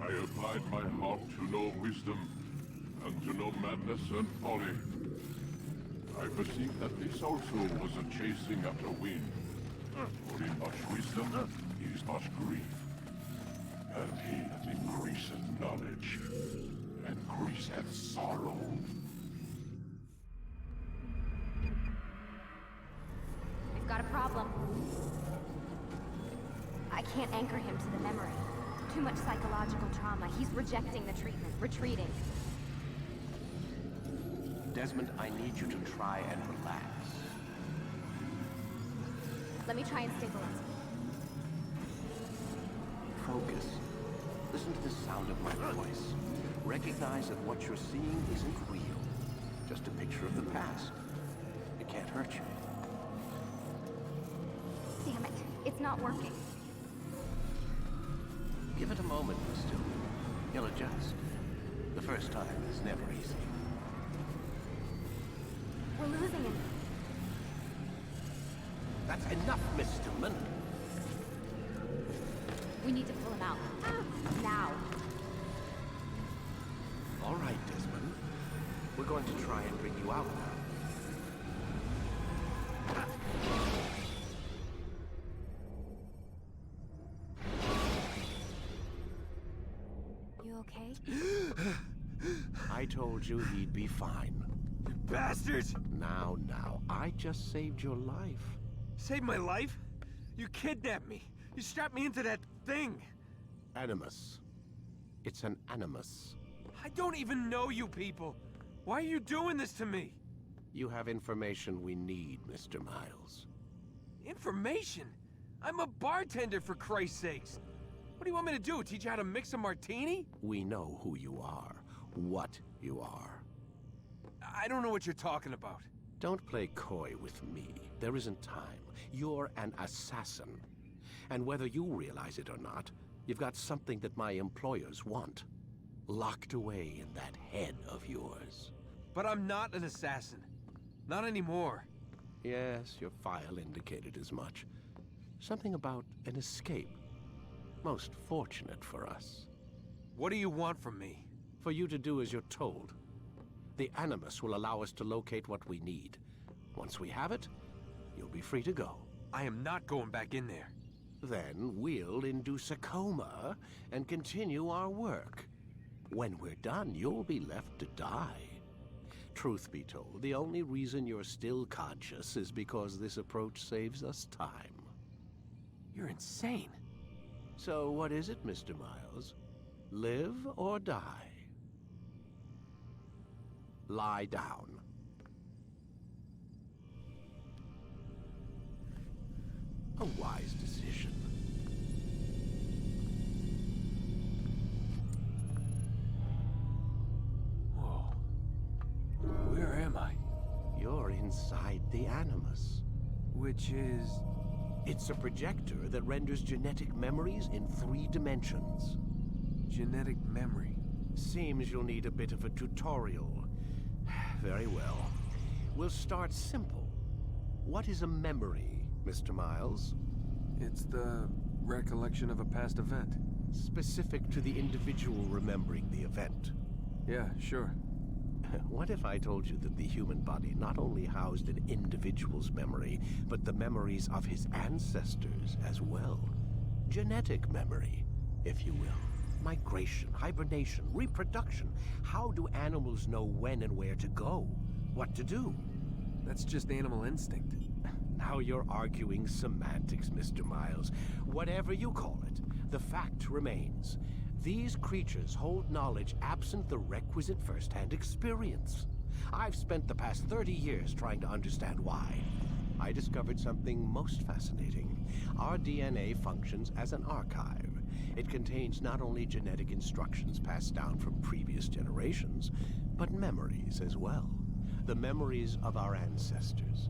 I applied my heart to know wisdom, and to know madness and folly. I perceive that this also was a chasing after wind. For in much wisdom is much grief. And he that increaseth knowledge, increaseth sorrow. We've got a problem. I can't anchor him to the memory. Too much psychological trauma. He's rejecting the treatment, retreating. Desmond, I need you to try and relax. Let me try and stabilize him. Focus. Listen to the sound of my voice. Recognize that what you're seeing isn't real. Just a picture of the past. It can't hurt you. Damn it. It's not working. Give it a moment, Miss Stillman. He'll adjust. The first time is never easy. We're losing him. That's enough, Miss Stillman. We need to pull him out. Now. All right, Desmond. We're going to try and bring you out now. You okay? I told you he'd be fine. Bastards! Now, I just saved your life. Saved my life? You kidnapped me. You strapped me into that thing. Animus. It's an animus. I don't even know you people. Why are you doing this to me? You have information we need, Mr. Miles. Information? I'm a bartender, for Christ's sakes. What do you want me to do? Teach you how to mix a martini? We know who you are, what you are. I don't know what you're talking about. Don't play coy with me. There isn't time. You're an assassin. And whether you realize it or not, you've got something that my employers want. Locked away in that head of yours. But I'm not an assassin. Not anymore. Yes, your file indicated as much. Something about an escape. Most fortunate for us. What do you want from me? For you to do as you're told. The Animus will allow us to locate what we need. Once we have it, you'll be free to go. I am not going back in there. Then we'll induce a coma and continue our work. When we're done, you'll be left to die. Truth be told, the only reason you're still conscious is because this approach saves us time. You're insane. So what is it, Mr. Miles? Live or die? Lie down. A wise decision. Whoa. Where am I? You're inside the Animus. Which is... It's a projector that renders genetic memories in 3 dimensions. genetic memory. Seems you'll need a bit of a tutorial. Very well. We'll start simple. What is a memory, Mr. Miles? It's the recollection of a past event. Specific to the individual remembering the event. Yeah, sure. What if I told you that the human body not only housed an individual's memory, but the memories of his ancestors as well? Genetic memory, if you will. Migration, hibernation, reproduction. How do animals know when and where to go? What to do? That's just animal instinct. Now you're arguing semantics, Mr. Miles. Whatever you call it, the fact remains. These creatures hold knowledge absent the requisite first-hand experience. I've spent the past 30 years trying to understand why. I discovered something most fascinating. Our DNA functions as an archive. It contains not only genetic instructions passed down from previous generations, but memories as well. The memories of our ancestors.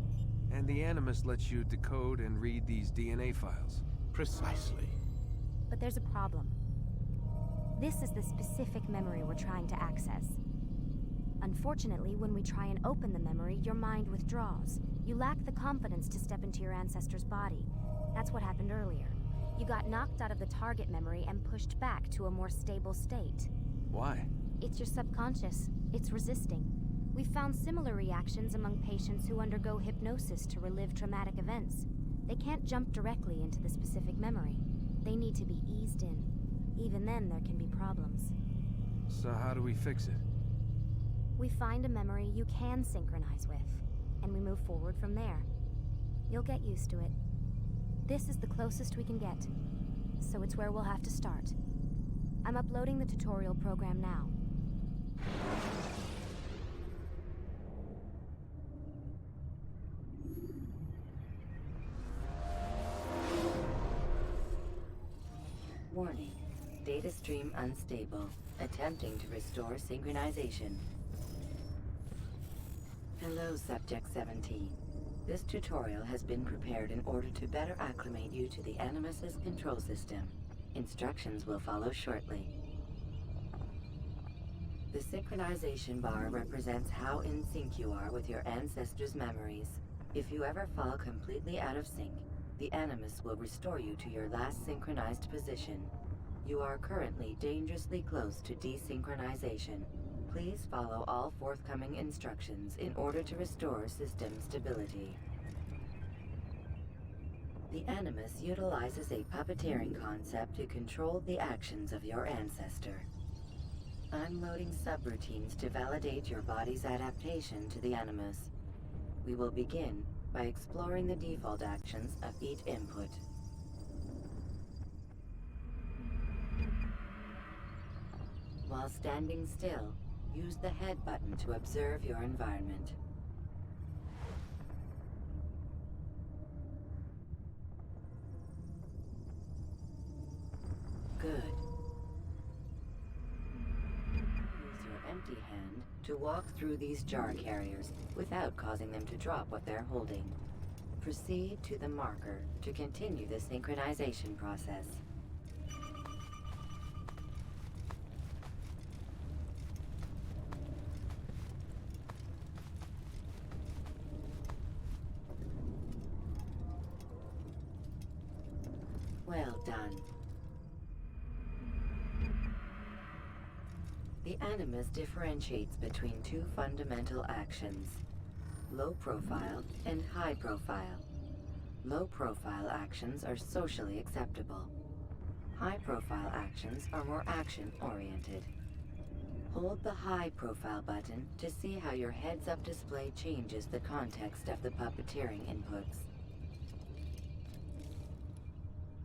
And the Animus lets you decode and read these DNA files. Precisely. But there's a problem. This is the specific memory we're trying to access. Unfortunately, when we try and open the memory, your mind withdraws. You lack the confidence to step into your ancestor's body. That's what happened earlier. You got knocked out of the target memory and pushed back to a more stable state. Why? It's your subconscious. It's resisting. We've found similar reactions among patients who undergo hypnosis to relive traumatic events. They can't jump directly into the specific memory. They need to be eased in. Even then, there can be problems. So how do we fix it? We find a memory you can synchronize with, and we move forward from there. You'll get used to it. This is the closest we can get, so it's where we'll have to start. I'm uploading the tutorial program now. Warning. Data stream unstable. Attempting to restore synchronization. Hello, Subject 17. This tutorial has been prepared in order to better acclimate you to the Animus's control system. Instructions will follow shortly. The synchronization bar represents how in sync you are with your ancestors' memories. If you ever fall completely out of sync, the Animus will restore you to your last synchronized position. You are currently dangerously close to desynchronization. Please follow all forthcoming instructions in order to restore system stability. The Animus utilizes a puppeteering concept to control the actions of your ancestor. I'm loading subroutines to validate your body's adaptation to the Animus. We will begin by exploring the default actions of each input. While standing still, use the head button to observe your environment. Good. Use your empty hand to walk through these jar carriers without causing them to drop what they're holding. Proceed to the marker to continue the synchronization process. Well done. The Animus differentiates between two fundamental actions: low profile and high profile. Low profile actions are socially acceptable. High profile actions are more action oriented. Hold the high profile button to see how your heads up display changes the context of the puppeteering inputs.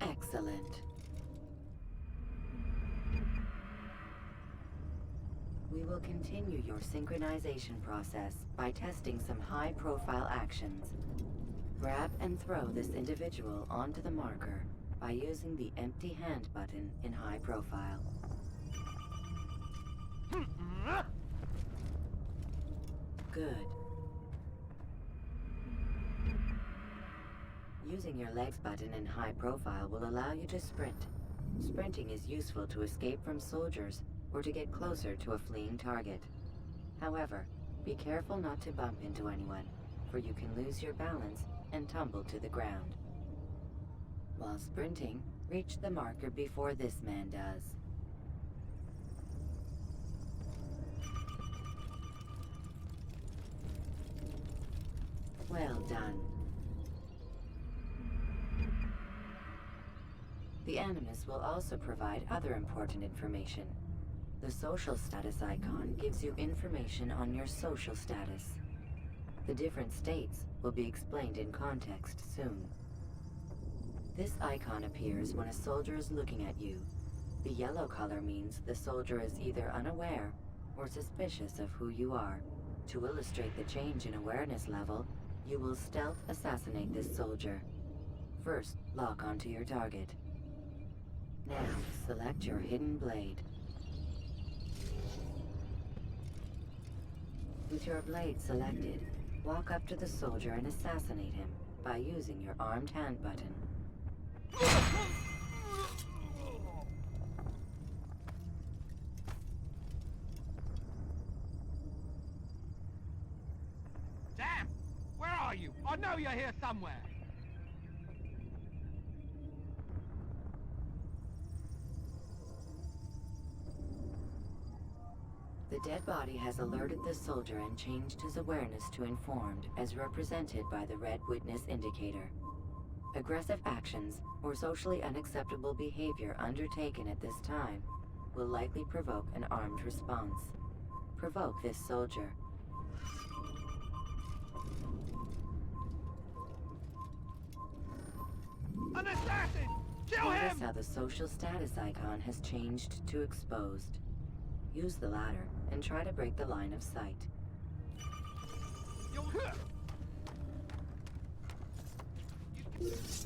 Excellent. We will continue your synchronization process by testing some high-profile actions. Grab and throw this individual onto the marker by using the empty hand button in high profile. Good. Using your legs button in high profile will allow you to sprint. Sprinting is useful to escape from soldiers or to get closer to a fleeing target. However, be careful not to bump into anyone, for you can lose your balance and tumble to the ground. While sprinting, reach the marker before this man does. Well done. The Animus will also provide other important information. The social status icon gives you information on your social status. The different states will be explained in context soon. This icon appears when a soldier is looking at you. The yellow color means the soldier is either unaware or suspicious of who you are. To illustrate the change in awareness level, you will stealth assassinate this soldier. First, lock onto your target. Now, select your hidden blade. With your blade selected, walk up to the soldier and assassinate him by using your armed hand button. Damn! Where are you? I know you're here somewhere! The dead body has alerted the soldier and changed his awareness to informed, as represented by the red witness indicator. Aggressive actions or socially unacceptable behavior undertaken at this time will likely provoke an armed response. Provoke this soldier. An assassin! Kill Notice him! how the social status icon has changed to exposed. Use the ladder and try to break the line of sight.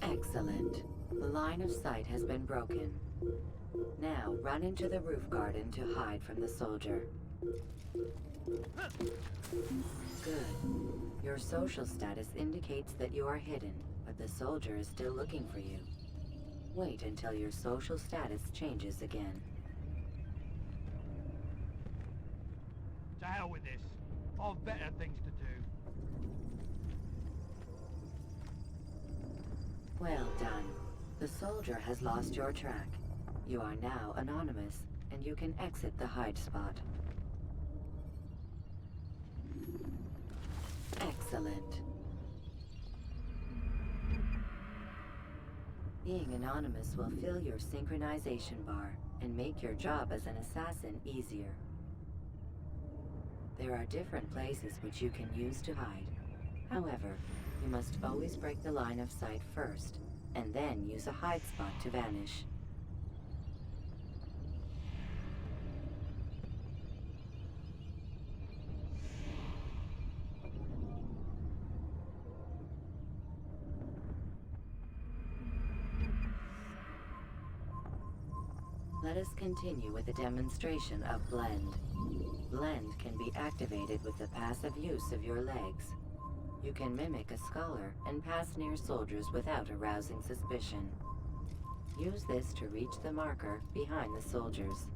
Excellent. The line of sight has been broken. Now, run into the roof garden to hide from the soldier. Good. Your social status indicates that you are hidden, but the soldier is still looking for you. Wait until your social status changes again. To hell with this. I've better things to do. Well done. The soldier has lost your track. You are now anonymous, and you can exit the hide spot. Excellent. Being anonymous will fill your synchronization bar and make your job as an assassin easier. There are different places which you can use to hide. However, you must always break the line of sight first, and then use a hide spot to vanish. Let us continue with a demonstration of Blend. Blend can be activated with the passive use of your legs. You can mimic a scholar and pass near soldiers without arousing suspicion. Use this to reach the marker behind the soldiers.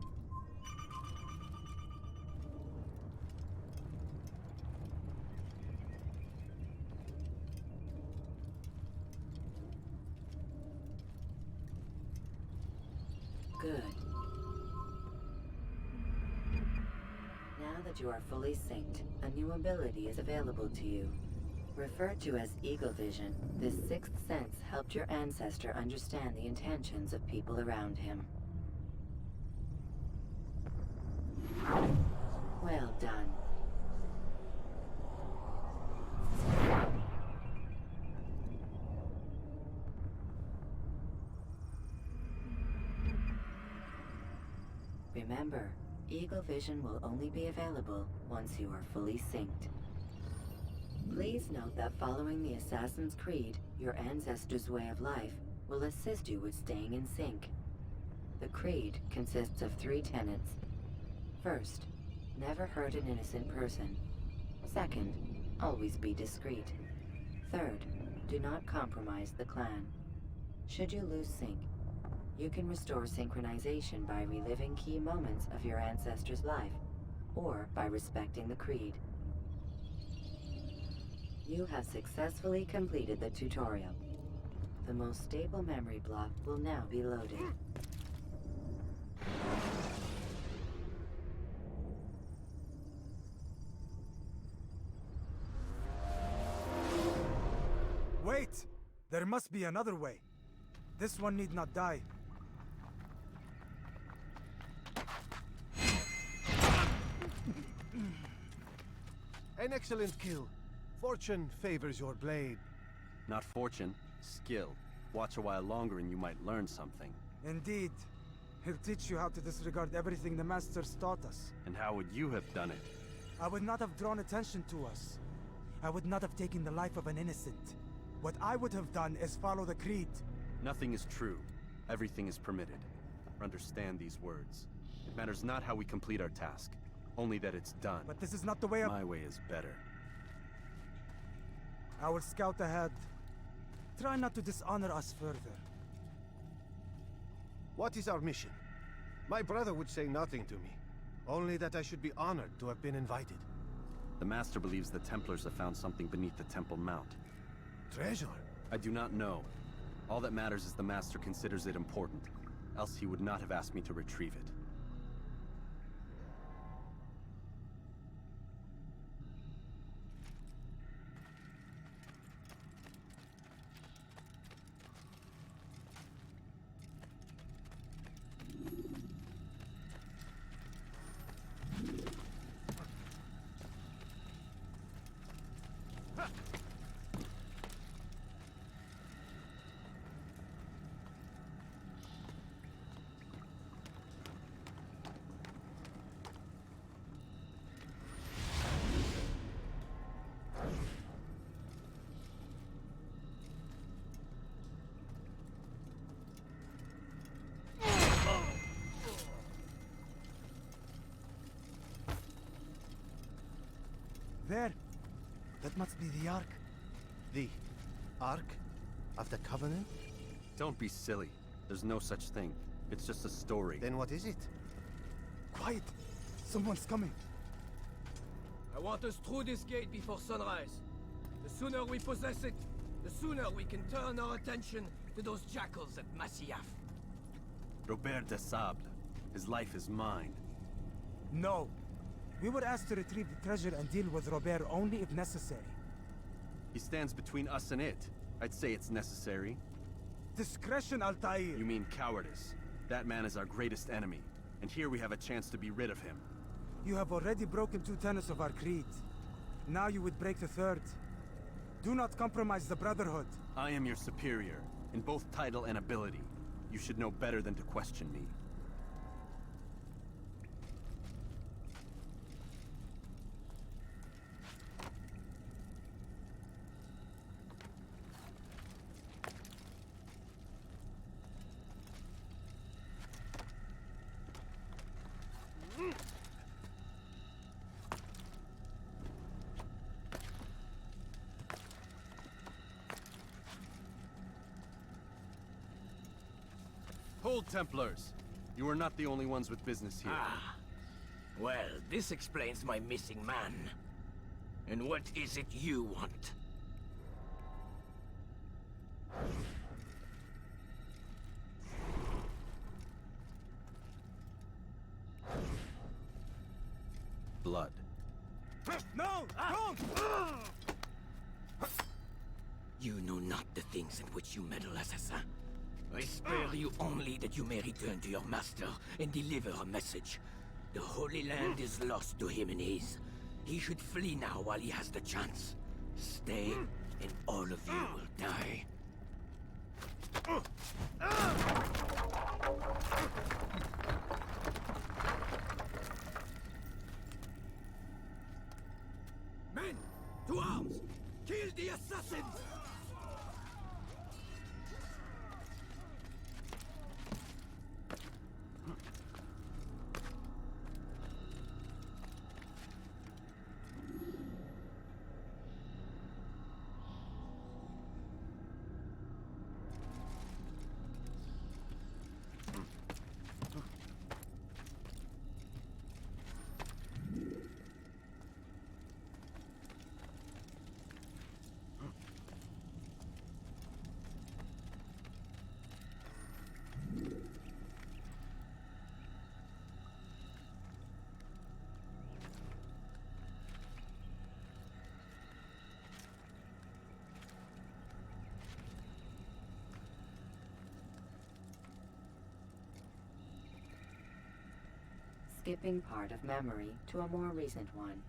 Good. Now that you are fully synced, a new ability is available to you. Referred to as Eagle Vision, this sixth sense helped your ancestor understand the intentions of people around him. Well done. Remember, Eagle Vision will only be available once you are fully synced. Please note that following the Assassin's Creed, your ancestors' way of life will assist you with staying in sync. The Creed consists of 3 tenets. First, never hurt an innocent person. Second, always be discreet. Third, do not compromise the clan. Should you lose sync, you can restore synchronization by reliving key moments of your ancestor's life, or by respecting the Creed. You have successfully completed the tutorial. The most stable memory block will now be loaded. Wait! There must be another way. This one need not die. An excellent kill. Fortune favors your blade. Not fortune, skill. Watch a while longer and you might learn something. Indeed. He'll teach you how to disregard everything the Masters taught us. And how would you have done it? I would not have drawn attention to us. I would not have taken the life of an innocent. What I would have done is follow the Creed. Nothing is true. Everything is permitted. Understand these words. It matters not how we complete our task, only that it's done. But this is not the way My way is better. I will scout ahead. Try not to dishonor us further. What is our mission? My brother would say nothing to me. Only that I should be honored to have been invited. The Master believes the Templars have found something beneath the Temple Mount. Treasure? I do not know. All that matters is the Master considers it important. Else he would not have asked me to retrieve it. There. That must be the Ark. The Ark of the Covenant? Don't be silly. There's no such thing. It's just a story. Then what is it? Quiet. Someone's coming. I want us through this gate before sunrise. The sooner we possess it, the sooner we can turn our attention to those jackals at Masyaf. Robert de Sable. His life is mine. No. We were asked to retrieve the treasure and deal with Robert only if necessary. He stands between us and it. I'd say it's necessary. Discretion, Altair! You mean cowardice. That man is our greatest enemy, and here we have a chance to be rid of him. You have already broken 2 tenets of our creed. Now you would break the 3rd. Do not compromise the Brotherhood. I am your superior, in both title and ability. You should know better than to question me. Hold, Templars! You are not the only ones with business here. Ah. Well, this explains my missing man. And what is it you want? Blood. No! Don't! You know not the things in which you meddle, assassin. I spare you only that you may return to your master and deliver a message. The Holy Land is lost to him and his. He should flee now while he has the chance. Stay, and all of you will die. Men, to arms! Kill the assassins! Skipping part of memory to a more recent one.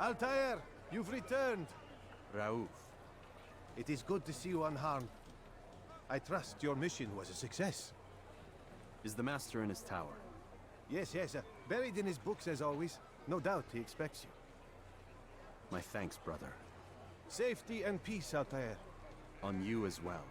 Altair, you've returned. Raouf. It is good to see you unharmed. I trust your mission was a success. Is the Master in his tower? Yes, yes, buried in his books as always. No doubt he expects you. My thanks, brother. Safety and peace, Altair. On you as well.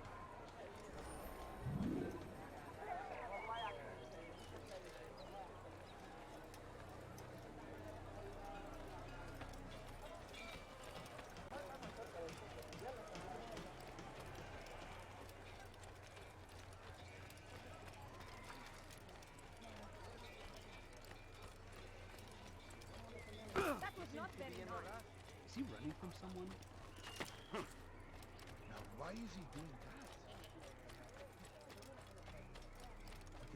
Is he running from someone? Now, why is he doing that?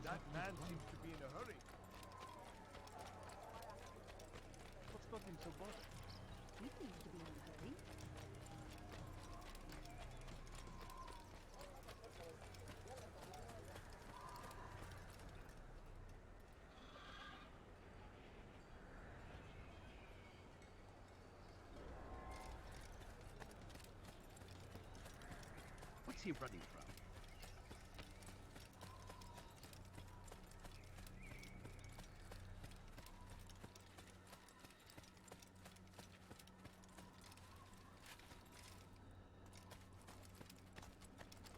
That man seems to be in a hurry. What's got him so bothered? He seems to be in a hurry. he running from?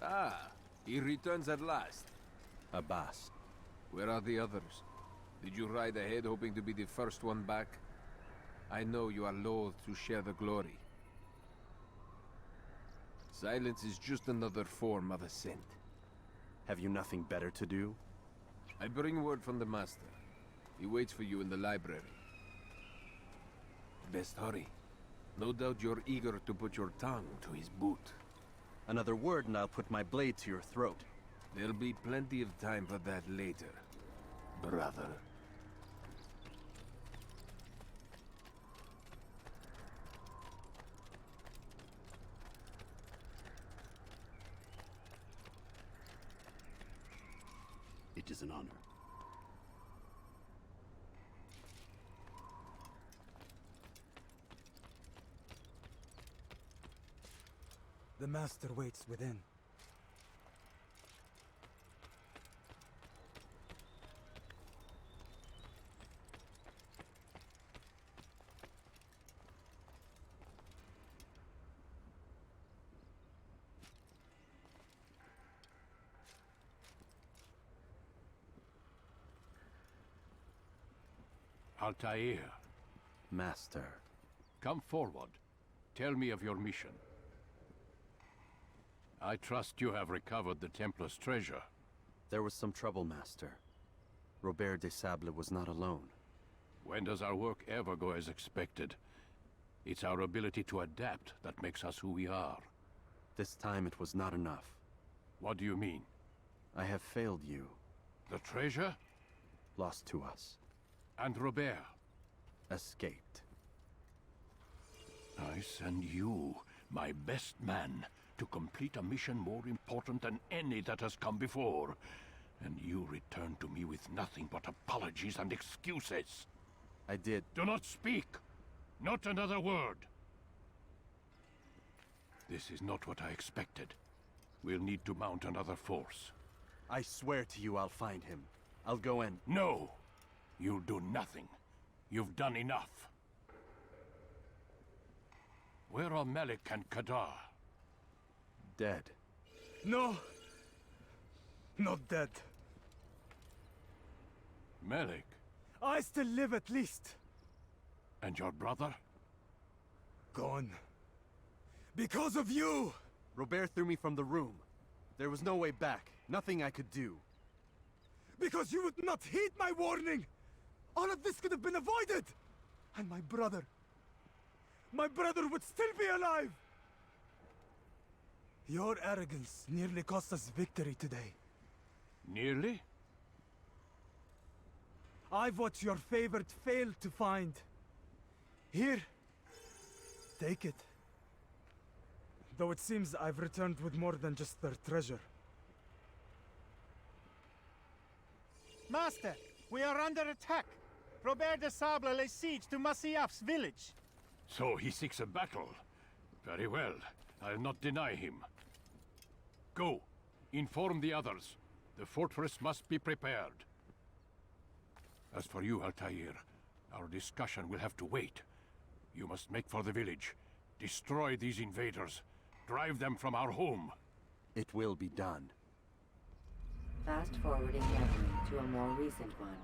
Ah, he returns at last. Abbas. Where are the others? Did you ride ahead hoping to be the first one back? I know you are loath to share the glory. Silence is just another form of assent. Have you nothing better to do? I bring word from the Master. He waits for you in the library. Best hurry. No doubt you're eager to put your tongue to his boot. Another word and I'll put my blade to your throat. There'll be plenty of time for that later, brother. It is an honor. The Master waits within. Altair, Master. come forward. Tell me of your mission. I trust you have recovered the Templar's treasure. There was some trouble, Master. Robert de Sable was not alone. When does our work ever go as expected? It's our ability to adapt that makes us who we are. This time it was not enough. What do you mean? I have failed you. The treasure? Lost to us. And Robert? Escaped. I send you, my best man, to complete a mission more important than any that has come before. And you return to me with nothing but apologies and excuses. I did. Do not speak! Not another word! This is not what I expected. We'll need to mount another force. I swear to you I'll find him. I'll go in. No! You'll do nothing. You've done enough. Where are Malik and Kadar? Dead. No! Not dead. Malik? I still live at least. And your brother? Gone. Because of you! Robert threw me from the room. There was no way back. Nothing I could do. Because you would not heed my warning! All of this could have been avoided! And my brother would still be alive! Your arrogance nearly cost us victory today. Nearly? I've what your favorite failed to find. Here. Take it. Though it seems I've returned with more than just their treasure. Master, we are under attack. Robert de Sable lays siege to Masyaf's village. So he seeks a battle. Very well. I'll not deny him. Go. Inform the others. The fortress must be prepared. As for you, Altair, our discussion will have to wait. You must make for the village. Destroy these invaders. Drive them from our home. It will be done. Fast forwarding memory to a more recent one.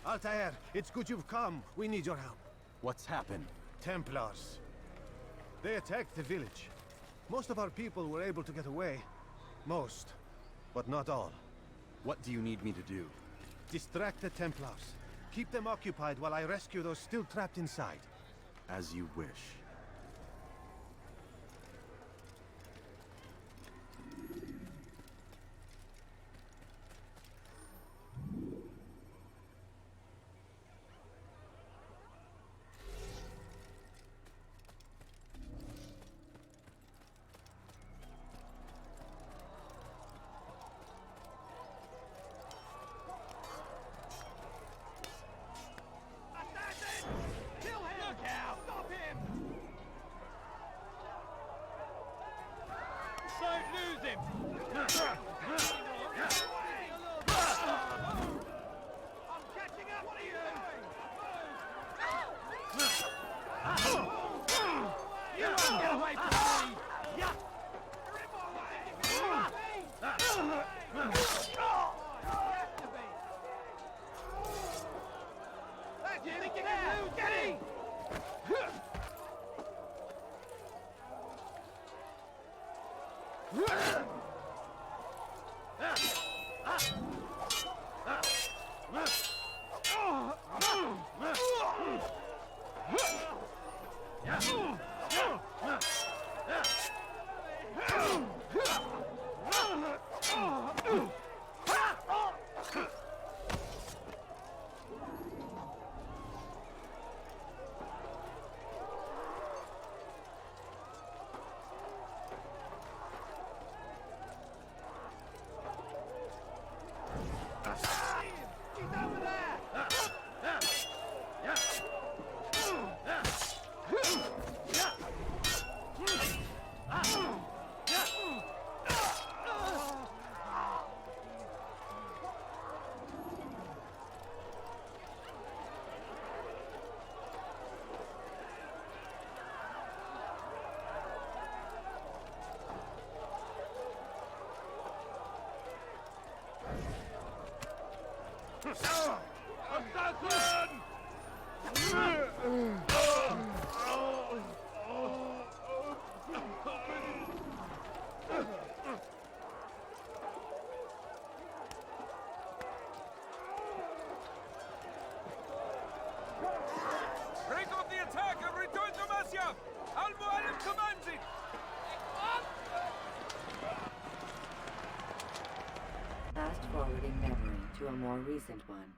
Altair, it's good you've come. We need your help. What's happened? Templars. They attacked the village. Most of our people were able to get away. Most, but not all. What do you need me to do? Distract the Templars. Keep them occupied while I rescue those still trapped inside. As you wish. Assassin! Break off the attack and return to Masya! Al-Mualim commands it! Fast forwarding memory to a more recent one.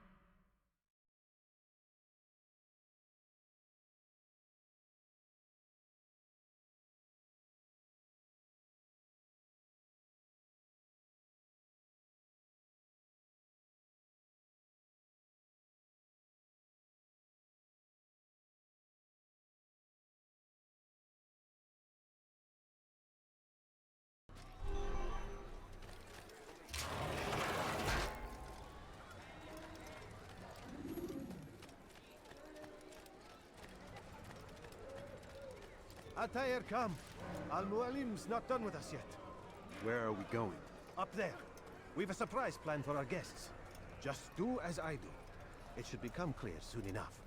Altair, come. Al-Mualim's not done with us yet. Where are we going? Up there. We've a surprise plan for our guests. Just do as I do. It should become clear soon enough.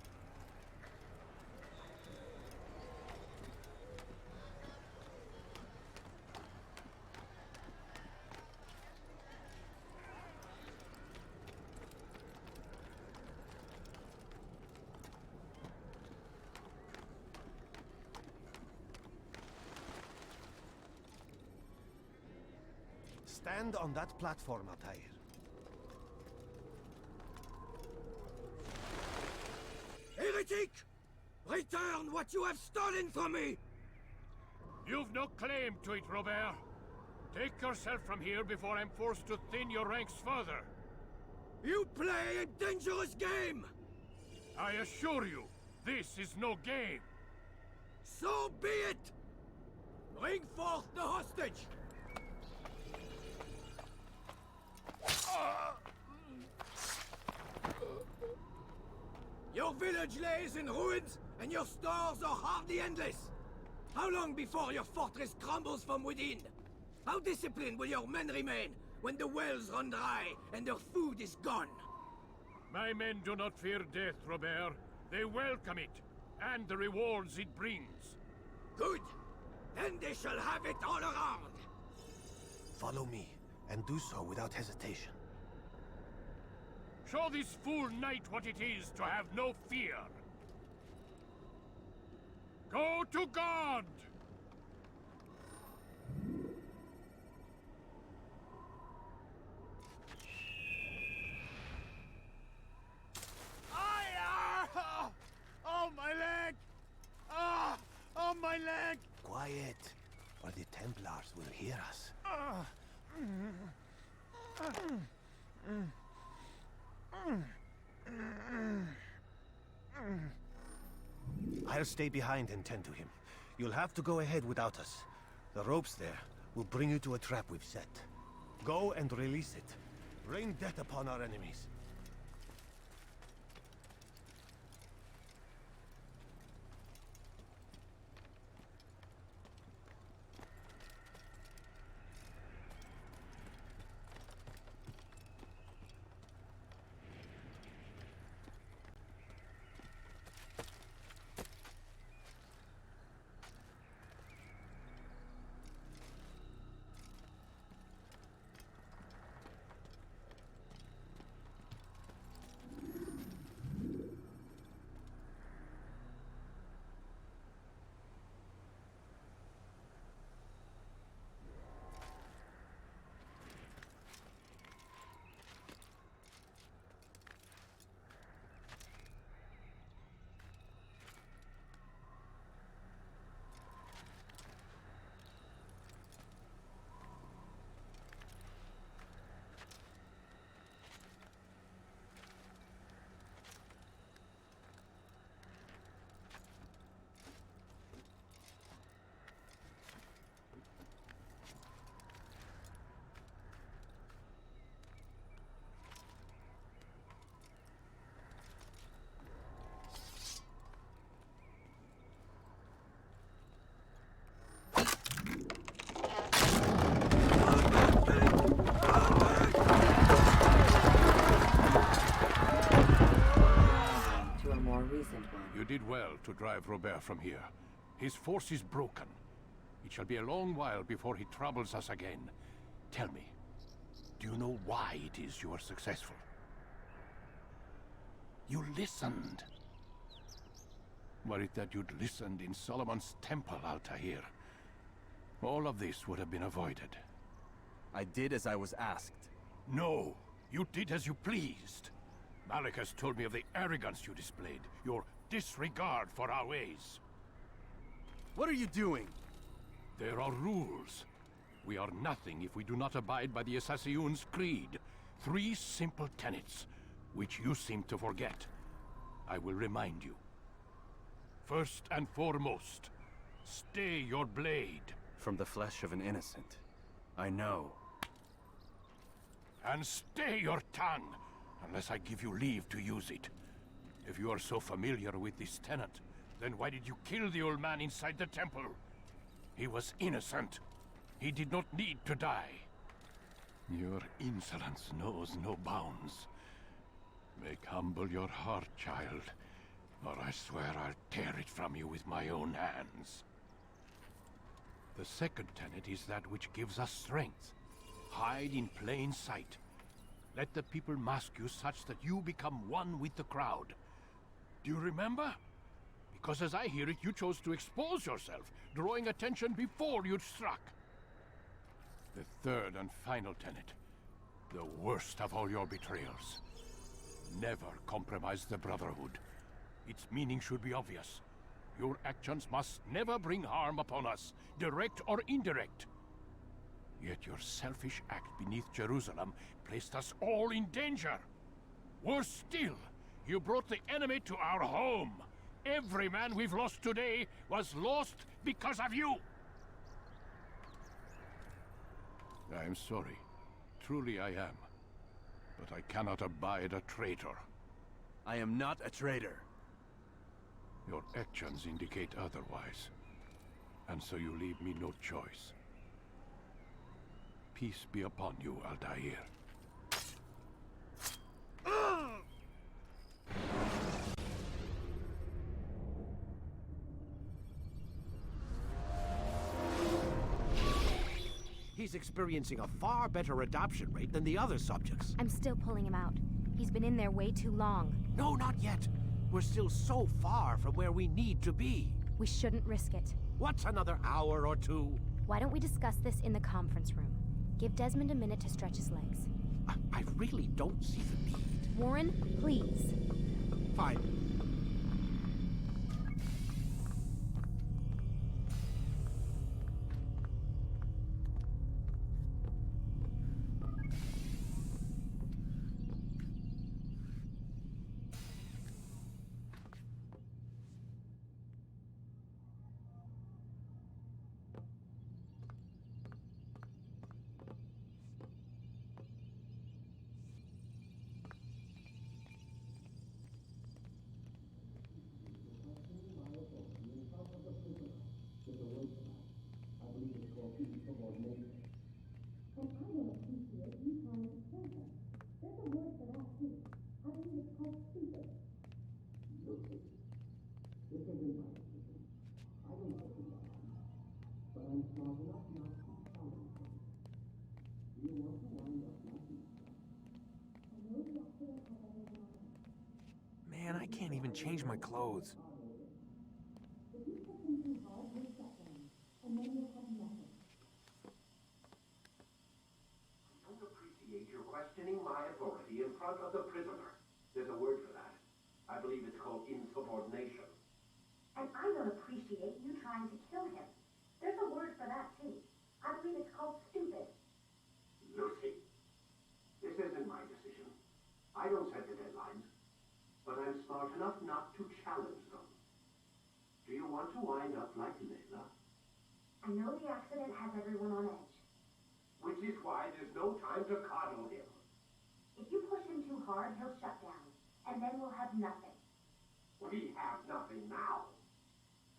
Stand on that platform, Altair. Heretic! Return what you have stolen from me! You've no claim to it, Robert. Take yourself from here before I'm forced to thin your ranks further. You play a dangerous game! I assure you, this is no game. So be it! Bring forth the hostage! Your village lays in ruins, and your stores are hardly endless. How long before your fortress crumbles from within? How disciplined will your men remain when the wells run dry and their food is gone? My men do not fear death, Robert. They welcome it, and the rewards it brings. Good. Then they shall have it all around. Follow me, and do so without hesitation. Show this fool knight what it is to have no fear. Go to God! Oh, my leg! Ah! Oh, my leg! Quiet, or the Templars will hear us. I'll stay behind and tend to him. You'll have to go ahead without us. The ropes there will bring you to a trap we've set. Go and release it. Rain death upon our enemies. Magnificent One. You did well to drive Robert from here. His force is broken. It shall be a long while before he troubles us again. Tell me, do you know why it is you are successful? You listened. Were it that you'd listened in Solomon's temple, Altair, all of this would have been avoided. I did as I was asked. No, you did as you pleased. Malik has told me of the arrogance you displayed, your disregard for our ways. What are you doing? There are rules. We are nothing if we do not abide by the Assassin's creed. 3 simple tenets, which you seem to forget. I will remind you. First and foremost, stay your blade. From the flesh of an innocent. I know. And stay your tongue, unless I give you leave to use it. If you are so familiar with this tenet, then why did you kill the old man inside the temple? He was innocent. He did not need to die. Your insolence knows no bounds. Make humble your heart, child, or I swear I'll tear it from you with my own hands. The second tenet is that which gives us strength. Hide in plain sight. Let the people mask you such that you become one with the crowd. Do you remember? Because as I hear it, you chose to expose yourself, drawing attention before you'd struck. The third and final tenet, the worst of all your betrayals. Never compromise the Brotherhood. Its meaning should be obvious. Your actions must never bring harm upon us, direct or indirect. Yet your selfish act beneath Jerusalem placed us all in danger. Worse still, you brought the enemy to our home. Every man we've lost today was lost because of you. I am sorry. Truly I am. But I cannot abide a traitor. I am not a traitor. Your actions indicate otherwise. And so you leave me no choice. Peace be upon you, Altair. He's experiencing a far better adoption rate than the other subjects. I'm still pulling him out. He's been in there way too long. No, not yet. We're still so far from where we need to be. We shouldn't risk it. What's another hour or two? Why don't we discuss this in the conference room? Give Desmond a minute to stretch his legs. I really don't see the need. Warren, please. Fine. Man, I can't even change my clothes. I don't appreciate your questioning my authority in front of the prisoner. There's a word for that. I believe it's called insubordination. And I don't appreciate you trying to kill him. There's a word for that, too. I believe it's called stupid. Lucy, this isn't my decision. I don't set the deadlines, but I'm smart enough not to challenge them. Do you want to wind up like Layla? I know the accident has everyone on edge. Which is why there's no time to coddle him. If you push him too hard, he'll shut down, and then we'll have nothing. We have nothing now.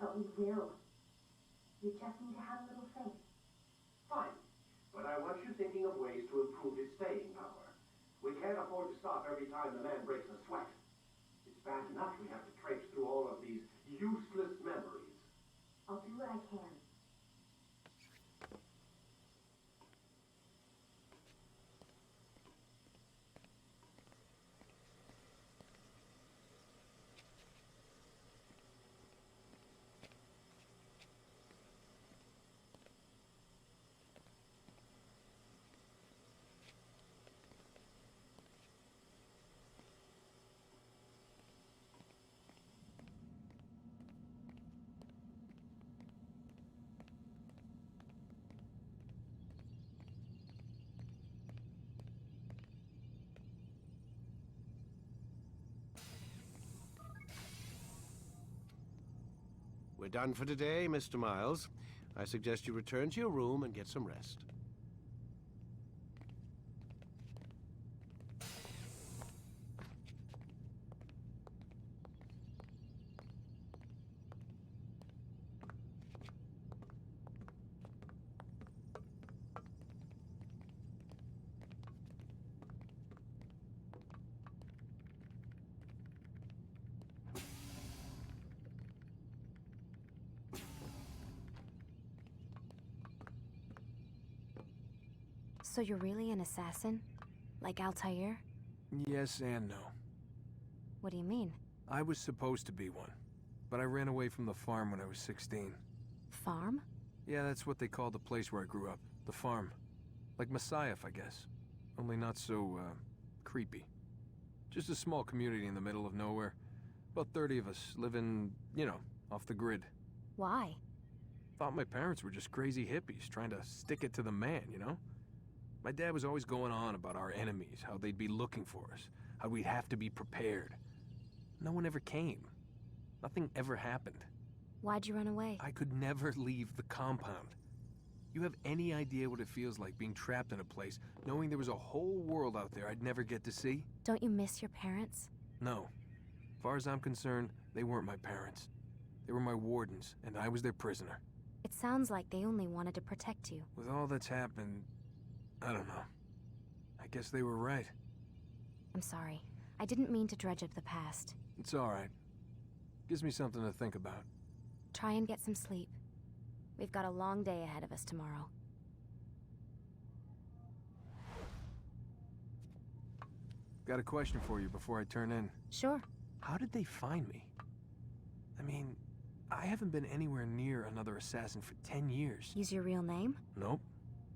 But we will. You just need to have a little faith. Fine, but I want you thinking of ways to improve his staying power. We can't afford to stop every time the man breaks a sweat. It's bad enough we have to traipse through all of these useless memories. I'll do what I can. We're done for today, Mr. Miles. I suggest you return to your room and get some rest. So you're really an assassin? Like Altair? Yes and no. What do you mean? I was supposed to be one, but I ran away from the farm when I was 16. Farm? Yeah, that's what they called the place where I grew up. The farm. Like Messiah, I guess. Only not so, creepy. Just a small community in the middle of nowhere. About 30 of us living, you know, off the grid. Why? Thought my parents were just crazy hippies trying to stick it to the man, you know? My dad was always going on about our enemies, how they'd be looking for us, how we'd have to be prepared. No one ever came. Nothing ever happened. Why'd you run away? I could never leave the compound. You have any idea what it feels like being trapped in a place, knowing there was a whole world out there I'd never get to see? Don't you miss your parents? No. As far as I'm concerned, they weren't my parents. They were my wardens, and I was their prisoner. It sounds like they only wanted to protect you. With all that's happened, I don't know. I guess they were right. I'm sorry. I didn't mean to dredge up the past. It's all right. Gives me something to think about. Try and get some sleep. We've got a long day ahead of us tomorrow. Got a question for you before I turn in. Sure. How did they find me? I mean, I haven't been anywhere near another assassin for 10 years. Use your real name? Nope.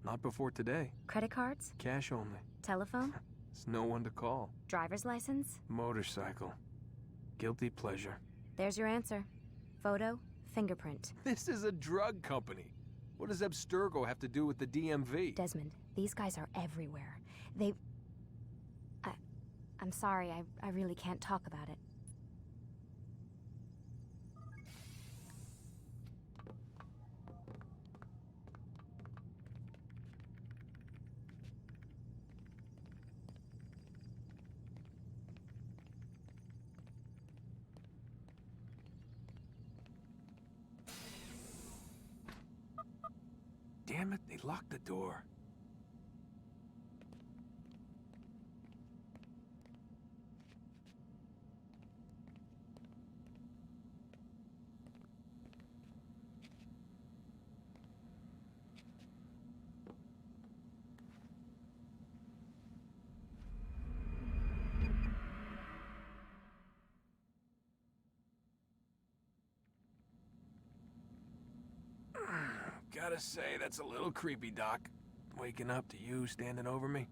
Not before today. Credit cards? Cash only. Telephone? There's no one to call. Driver's license? Motorcycle. Guilty pleasure. There's your answer. Photo, fingerprint. This is a drug company. What does Abstergo have to do with the DMV? Desmond, these guys are everywhere. I'm sorry, I really can't talk about it. Damn it, they locked the door. Gotta say, that's a little creepy, Doc. Waking up to you standing over me.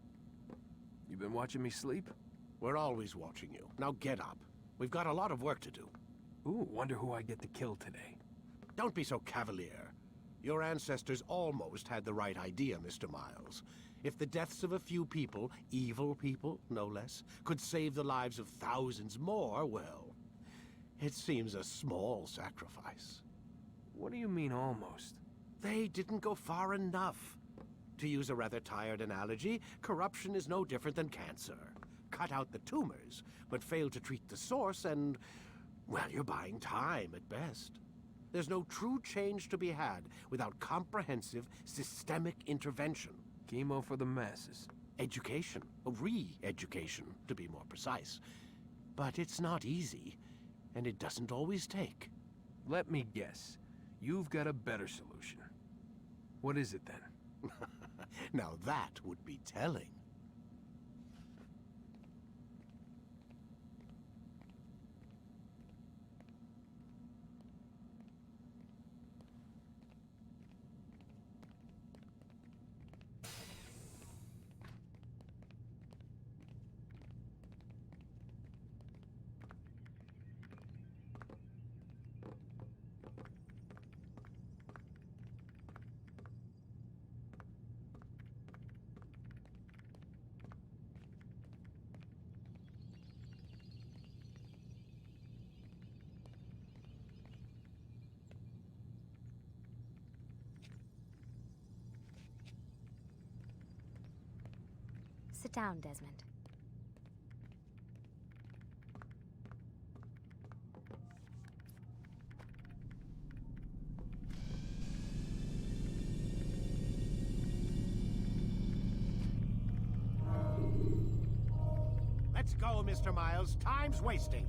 You been watching me sleep? We're always watching you. Now get up. We've got a lot of work to do. Ooh, wonder who I get to kill today. Don't be so cavalier. Your ancestors almost had the right idea, Mr. Miles. If the deaths of a few people, evil people, no less, could save the lives of thousands more, well, it seems a small sacrifice. What do you mean, almost? They didn't go far enough. To use a rather tired analogy, corruption is no different than cancer. Cut out the tumors, but fail to treat the source and, well, you're buying time at best. There's no true change to be had without comprehensive, systemic intervention. Chemo for the masses. Education. Re-education, to be more precise. But it's not easy, and it doesn't always take. Let me guess. You've got a better solution. What is it then? Now that would be telling. Sit down, Desmond. Let's go, Mr. Miles. Time's wasting.